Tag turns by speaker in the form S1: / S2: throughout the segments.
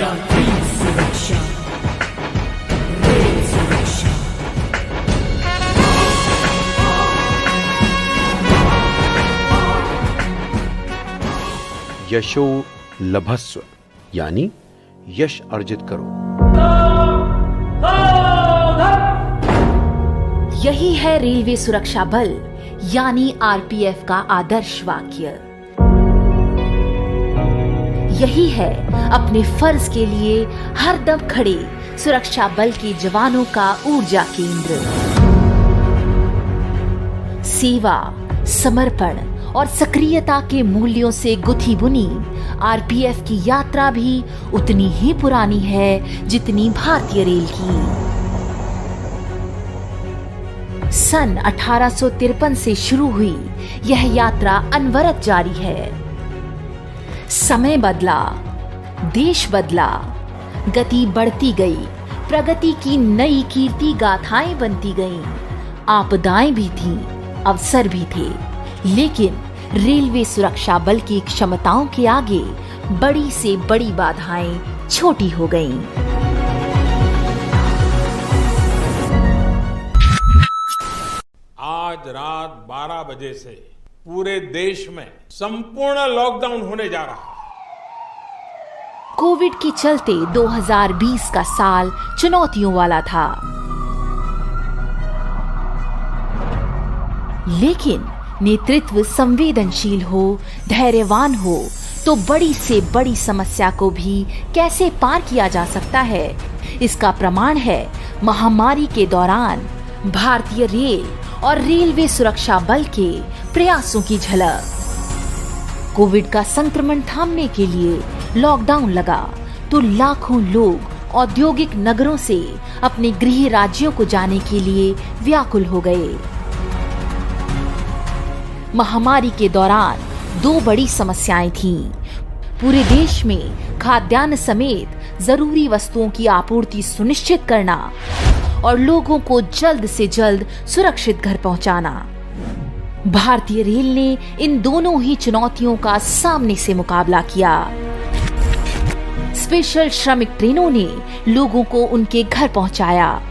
S1: यात्री सुरक्षा, रेल सुरक्षा।
S2: यशो लभस्व यानी यश अर्जित करो।
S3: यही है रेलवे सुरक्षा बल यानी आरपीएफ का आदर्श वाक्य। यही है अपने फर्ज के लिए हरदम खड़े सुरक्षा बल के जवानों का ऊर्जा केंद्र। सेवा, समर्पण और सक्रियता के मूल्यों से गुथी बुनी आरपीएफ की यात्रा भी उतनी ही पुरानी है जितनी भारतीय रेल की। सन 1853 से शुरू हुई यह यात्रा अनवरत जारी है। समय बदला, देश बदला, गति बढ़ती गई, प्रगति की नई कीर्ति गाथाएं बनती गईं। आपदाएं भी थीं, अवसर भी थे, लेकिन रेलवे सुरक्षा बल की क्षमताओं के आगे बड़ी से बड़ी बाधाएं छोटी हो गईं।
S4: आज रात 12 बजे से पूरे देश में संपूर्ण लॉकडाउन होने जा रहा है।
S3: कोविड के चलते 2020 का साल चुनौतियों वाला था, लेकिन नेतृत्व संवेदनशील हो, धैर्यवान हो तो बड़ी से बड़ी समस्या को भी कैसे पार किया जा सकता है, इसका प्रमाण है महामारी के दौरान भारतीय रेल और रेलवे सुरक्षा बल के प्रयासों की झलक। कोविड का संक्रमण थामने के लिए लॉकडाउन लगा तो लाखों लोग औद्योगिक नगरों से अपने गृह राज्यों को जाने के लिए व्याकुल हो गए। महामारी के दौरान दो बड़ी समस्याएं थीं। पूरे देश में खाद्यान्न समेत जरूरी वस्तुओं की आपूर्ति सुनिश्चित करना और लोगों को जल्द से जल्द सुरक्षित घर पहुंचाना। भारतीय रेल ने इन दोनों ही चुनौतियों का सामने से मुकाबला किया। स्पेशल श्रमिक ट्रेनों ने लोगों को उनके घर पहुंचाया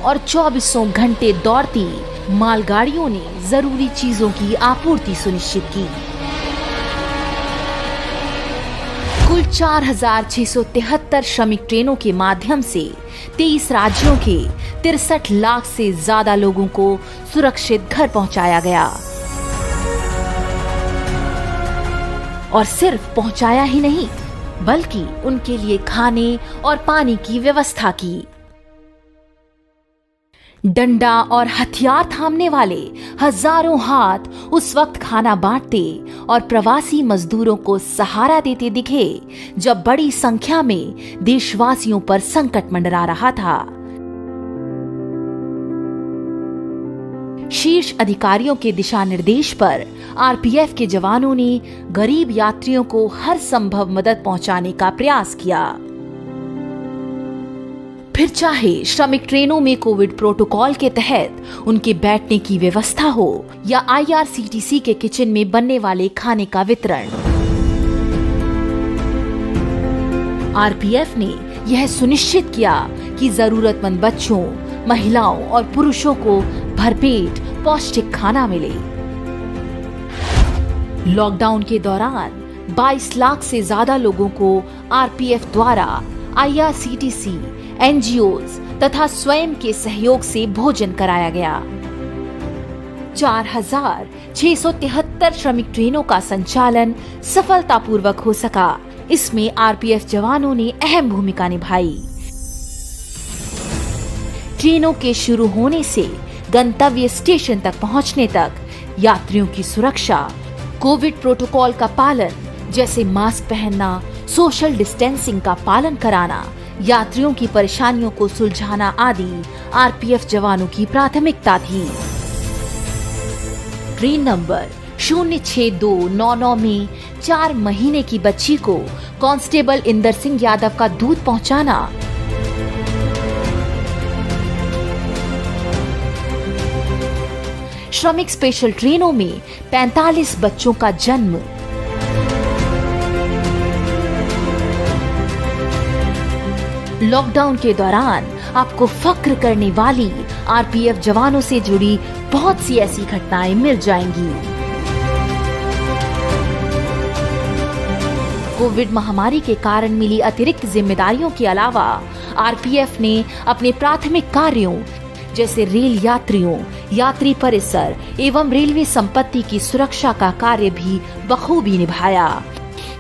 S3: और 24 घंटे दौड़ती मालगाड़ियों ने जरूरी चीजों की आपूर्ति सुनिश्चित की। कुल 4,673 श्रमिक ट्रेनों के माध्यम से 23 राज्यों के 63 लाख से ज्यादा लोगों को सुरक्षित घर पहुंचाया गया। और सिर्फ पहुंचाया ही नहीं, बल्कि उनके लिए खाने और पानी की व्यवस्था की। डंडा और हथियार थामने वाले हजारों हाथ उस वक्त खाना बांटते और प्रवासी मजदूरों को सहारा देते दिखे जब बड़ी संख्या में देशवासियों पर संकट मंडरा रहा था। शीर्ष अधिकारियों के दिशा निर्देश पर आरपीएफ के जवानों ने गरीब यात्रियों को हर संभव मदद पहुंचाने का प्रयास किया। फिर चाहे श्रमिक ट्रेनों में कोविड प्रोटोकॉल के तहत उनके बैठने की व्यवस्था हो या आईआरसीटीसी के किचन में बनने वाले खाने का वितरण, आरपीएफ ने यह सुनिश्चित किया कि जरूरतमंद बच्चों, महिलाओं और पुरुषों को भरपेट पौष्टिक खाना मिले। लॉकडाउन के दौरान 22 लाख से ज्यादा लोगों को आरपीएफ द्वारा आईआरसीटीसी, एनजीओज तथा स्वयं के सहयोग से भोजन कराया गया। 4,673 श्रमिक ट्रेनों का संचालन सफलतापूर्वक हो सका। इसमें आरपीएफ जवानों ने अहम भूमिका निभाई। ट्रेनों के शुरू होने से गंतव्य स्टेशन तक पहुंचने तक यात्रियों की सुरक्षा, कोविड प्रोटोकॉल का पालन जैसे मास्क पहनना, सोशल डिस्टेंसिंग का पालन कराना, यात्रियों की परेशानियों को सुलझाना आदि आरपीएफ जवानों की प्राथमिकता थी। ट्रेन नंबर 06299 में 4 महीने की बच्ची को कांस्टेबल इंदर सिंह यादव का दूध पहुंचाना, श्रमिक स्पेशल ट्रेनों में 45 बच्चों का जन्म, लॉकडाउन के दौरान आपको फक्र करने वाली आरपीएफ जवानों से जुड़ी बहुत सी ऐसी घटनाएं मिल जाएंगी। कोविड महामारी के कारण मिली अतिरिक्त जिम्मेदारियों के अलावा आरपीएफ ने अपने प्राथमिक कार्यों जैसे रेल यात्रियों, यात्री परिसर एवं रेलवे संपत्ति की सुरक्षा का कार्य भी बखूबी निभाया,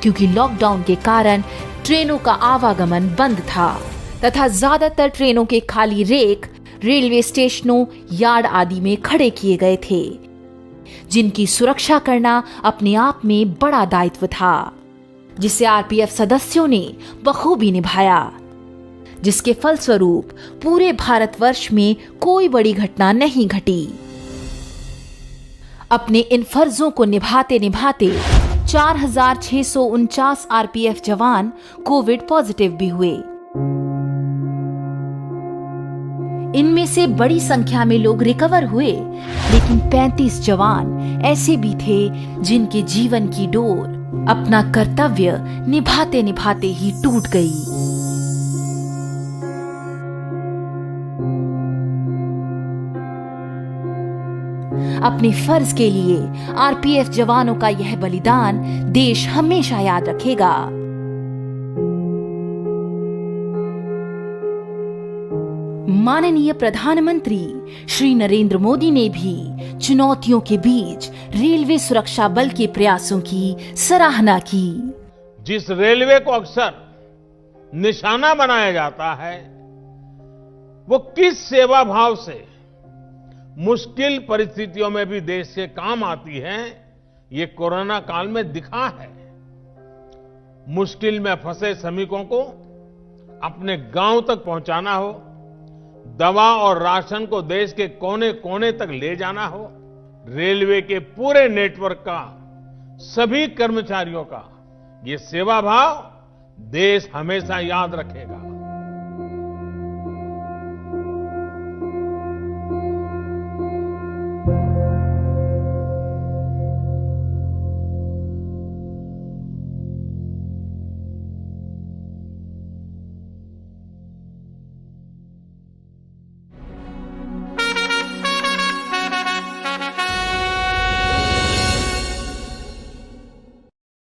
S3: क्योंकि लॉकडाउन के कारण ट्रेनों का आवागमन बंद था तथा ज्यादातर ट्रेनों के खाली रेक रेलवे स्टेशनों, यार्ड आदि में खड़े किए गए थे, जिनकी सुरक्षा करना अपने आप में बड़ा दायित्व था, जिसे आरपीएफ सदस्यों ने बखूबी निभाया, जिसके फलस्वरूप पूरे भारतवर्ष में कोई बड़ी घटना नहीं घटी। अपने इन फर्जों को निभाते निभाते 4,649 आरपीएफ जवान कोविड पॉजिटिव भी हुए। इनमें से बड़ी संख्या में लोग रिकवर हुए, लेकिन 35 जवान ऐसे भी थे जिनके जीवन की डोर अपना कर्तव्य निभाते निभाते ही टूट गई। अपने फर्ज के लिए आरपीएफ जवानों का यह बलिदान देश हमेशा याद रखेगा। माननीय प्रधानमंत्री श्री नरेंद्र मोदी ने भी चुनौतियों के बीच रेलवे सुरक्षा बल के प्रयासों की सराहना की।
S4: जिस रेलवे को अक्सर निशाना बनाया जाता है, वो किस सेवा भाव से मुश्किल परिस्थितियों में भी देश के काम आती है, ये कोरोना काल में दिखा है। मुश्किल में फंसे श्रमिकों को अपने गांव तक पहुंचाना हो, दवा और राशन को देश के कोने कोने तक ले जाना हो, रेलवे के पूरे नेटवर्क का, सभी कर्मचारियों का ये सेवा भाव देश हमेशा याद रखेगा।